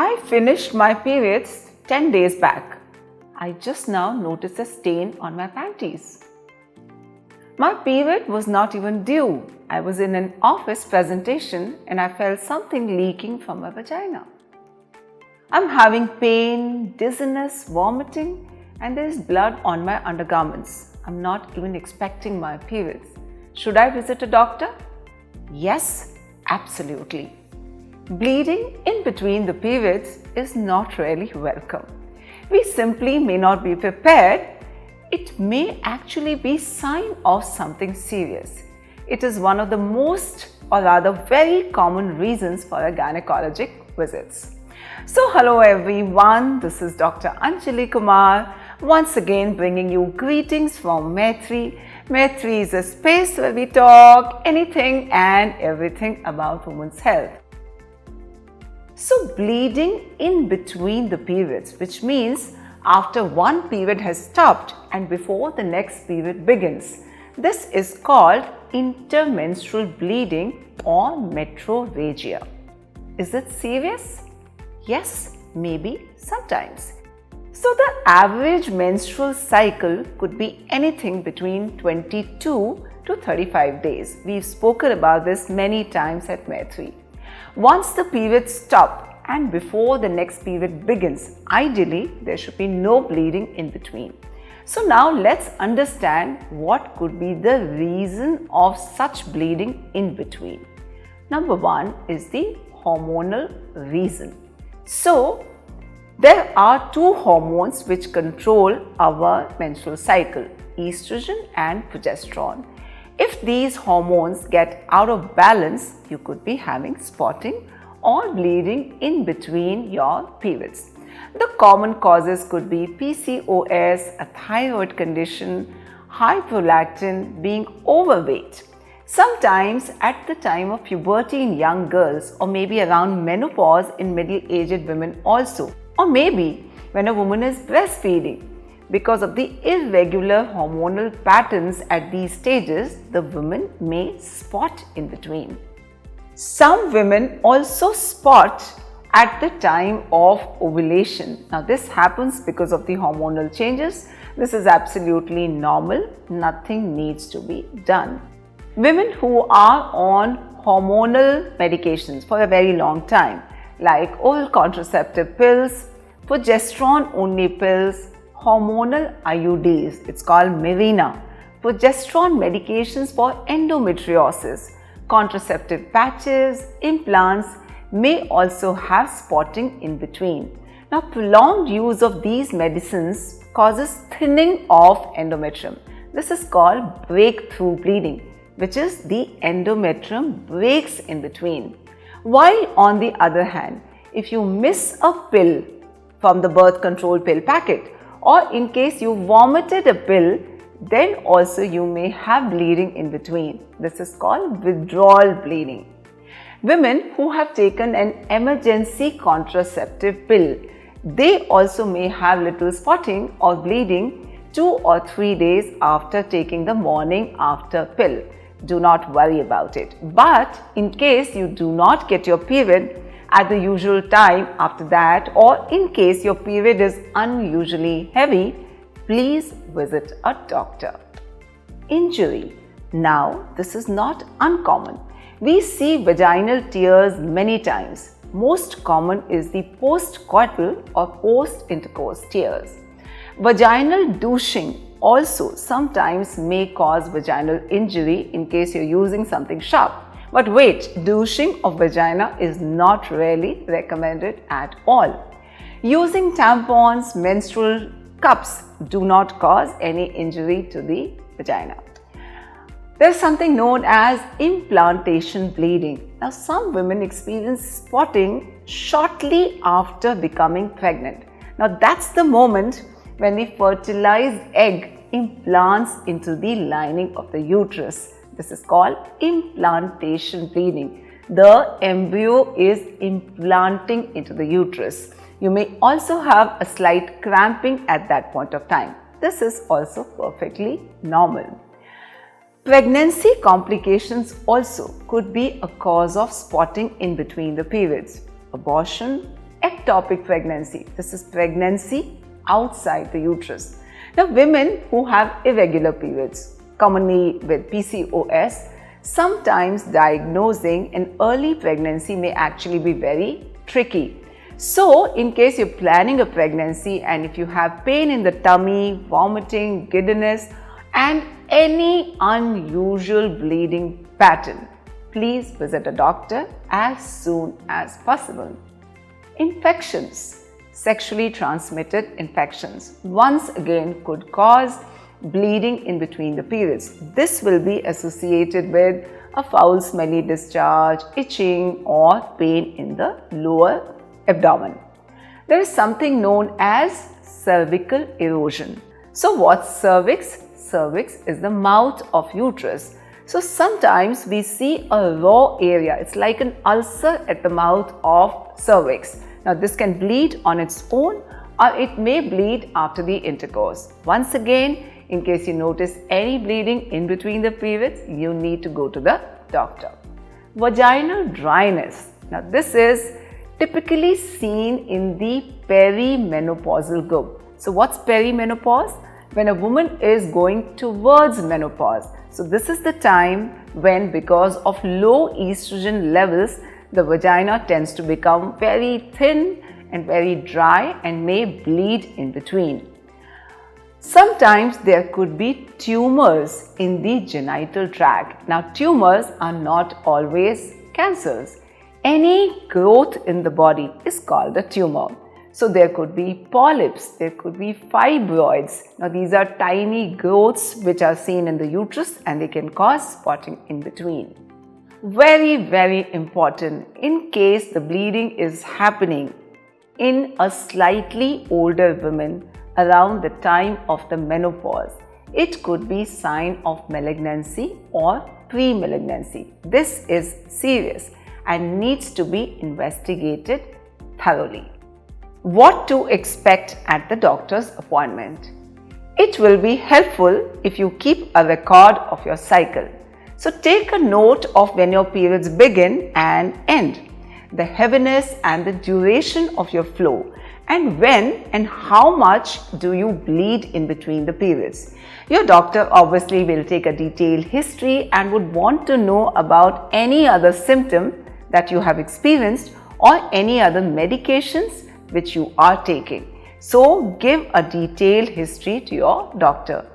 I finished my periods 10 days back. I just now noticed a stain on my panties. My period was not even due. I was in an office presentation and I felt something leaking from my vagina. I'm having pain, dizziness, vomiting, and there is blood on my undergarments. I'm not even expecting my periods. Should I visit a doctor? Yes, absolutely. Bleeding in between the periods is not really welcome. We simply may not be prepared. It may actually be a sign of something serious. It is one of the most, or rather very common reasons for a gynecologic visits. So hello everyone, this is Dr. Anjali Kumar, once again bringing you greetings from Maitri. Maitri is a space where we talk anything and everything about women's health. So bleeding in between the periods, which means after one period has stopped and before the next period begins. This is called intermenstrual bleeding or metrorrhagia. Is it serious? Yes, maybe sometimes. So the average menstrual cycle could be anything between 22 to 35 days. We've spoken about this many times at Maitri. Once the periods stop and before the next period begins, ideally there should be no bleeding in between. So now let's understand what could be the reason of such bleeding in between. Number one is the hormonal reason. So there are two hormones which control our menstrual cycle, estrogen and progesterone. If these hormones get out of balance, you could be having spotting or bleeding in between your periods. The common causes could be PCOS, a thyroid condition, high prolactin, being overweight. Sometimes at the time of puberty in young girls, or maybe around menopause in middle-aged women also, or maybe when a woman is breastfeeding. Because of the irregular hormonal patterns at these stages, the women may spot in between. Some women also spot at the time of ovulation. Now this happens because of the hormonal changes. This is absolutely normal. Nothing needs to be done. Women who are on hormonal medications for a very long time, like oral contraceptive pills, progesterone only pills, hormonal IUDs, it's called Mirena, progesterone medications for endometriosis, contraceptive patches, implants may also have spotting in between. Now, prolonged use of these medicines causes thinning of endometrium. This is called breakthrough bleeding, which is the endometrium breaks in between. While on the other hand, if you miss a pill from the birth control pill packet, or in case you vomited a pill, then also you may have bleeding in between. This is called withdrawal bleeding. Women who have taken an emergency contraceptive pill, they also may have little spotting or bleeding 2 or 3 days after taking the morning after pill. Do not worry about it. But in case you do not get your period at the usual time after that, or in case your period is unusually heavy, please visit a doctor. Injury. Now, this is not uncommon. We see vaginal tears many times. Most common is the postcoital or post-intercourse tears. Vaginal douching also sometimes may cause vaginal injury in case you're using something sharp. But wait, douching of vagina is not really recommended at all. Using tampons, menstrual cups do not cause any injury to the vagina. There is something known as implantation bleeding. Now, some women experience spotting shortly after becoming pregnant. Now, that's the moment when the fertilized egg implants into the lining of the uterus. This is called implantation bleeding. The embryo is implanting into the uterus. You may also have a slight cramping at that point of time. This is also perfectly normal. Pregnancy complications also could be a cause of spotting in between the periods. Abortion, ectopic ectopic pregnancy. This is pregnancy outside the uterus. Now, women who have irregular periods, commonly with PCOS, sometimes diagnosing an early pregnancy may actually be very tricky. So, in case you're planning a pregnancy and if you have pain in the tummy, vomiting, giddiness, and any unusual bleeding pattern, please visit a doctor as soon as possible. Infections, sexually transmitted infections, once again could cause bleeding in between the periods. This will be associated with a foul smelly discharge, itching, or pain in the lower abdomen. There is something known as cervical erosion. So what's cervix? Cervix is the mouth of uterus. So sometimes we see a raw area. It's like an ulcer at the mouth of cervix. Now this can bleed on its own or it may bleed after the intercourse. Once again, in case you notice any bleeding in between the periods, you need to go to the doctor. Vaginal dryness. Now this is typically seen in the perimenopausal group. So what's perimenopause? When a woman is going towards menopause. So this is the time when, because of low estrogen levels, the vagina tends to become very thin and very dry and may bleed in between. Sometimes there could be tumors in the genital tract. Now tumors are not always cancers. Any growth in the body is called a tumor. So there could be polyps, there could be fibroids. Now these are tiny growths which are seen in the uterus and they can cause spotting in between. Very, very important in case the bleeding is happening in a slightly older woman around the time of the menopause. It could be sign of malignancy or pre-malignancy. This is serious and needs to be investigated thoroughly. What to expect at the doctor's appointment? It will be helpful if you keep a record of your cycle. So take a note of when your periods begin and end, the heaviness and the duration of your flow, and when and how much do you bleed in between the periods. Your doctor obviously will take a detailed history and would want to know about any other symptom that you have experienced or any other medications which you are taking. So give a detailed history to your doctor.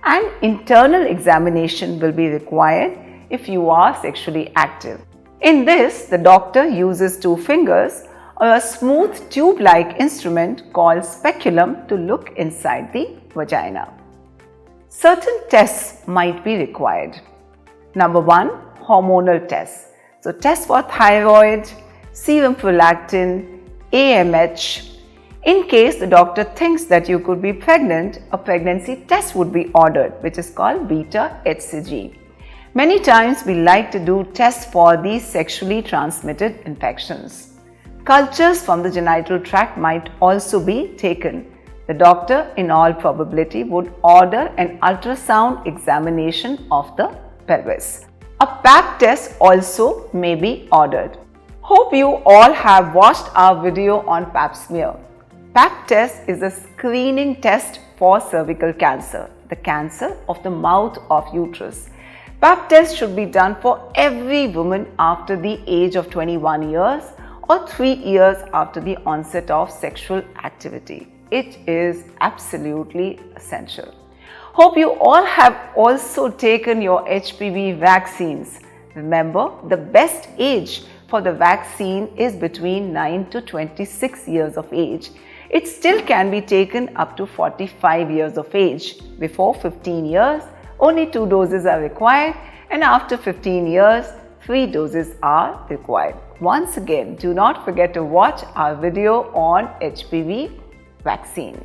An internal examination will be required if you are sexually active. In this, the doctor uses 2 fingers or a smooth tube-like instrument called speculum to look inside the vagina. Certain tests might be required. Number 1, hormonal tests. So tests for thyroid, serum prolactin, AMH. In case the doctor thinks that you could be pregnant, a pregnancy test would be ordered, which is called beta HCG. Many times we like to do tests for these sexually transmitted infections. Cultures from the genital tract might also be taken. The doctor, in all probability, would order an ultrasound examination of the pelvis. A pap test also may be ordered. Hope you all have watched our video on pap smear. Pap test is a screening test for cervical cancer, the cancer of the mouth of uterus. Pap test should be done for every woman after the age of 21 years or 3 years after the onset of sexual activity. It is absolutely essential. Hope you all have also taken your HPV vaccines. Remember, the best age for the vaccine is between 9 to 26 years of age. It still can be taken up to 45 years of age. Before 15 years, only 2 doses are required, and after 15 years, 3 doses are required. Once again, do not forget to watch our video on HPV vaccine.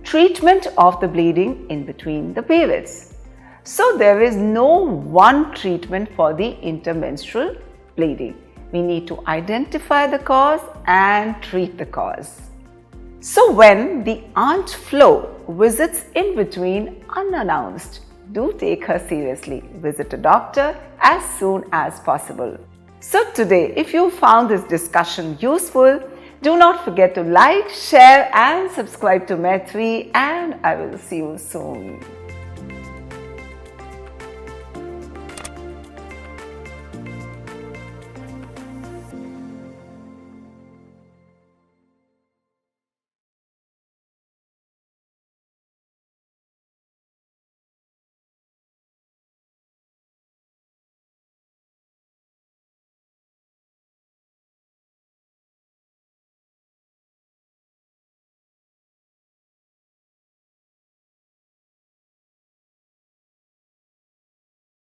Treatment of the bleeding in between the periods. So there is no one treatment for the intermenstrual bleeding. We need to identify the cause and treat the cause. So when the Aunt Flo visits in between unannounced, do take her seriously. Visit a doctor as soon as possible. So today, if you found this discussion useful, Do not forget to like, share and subscribe to Maitri, and I will see you soon.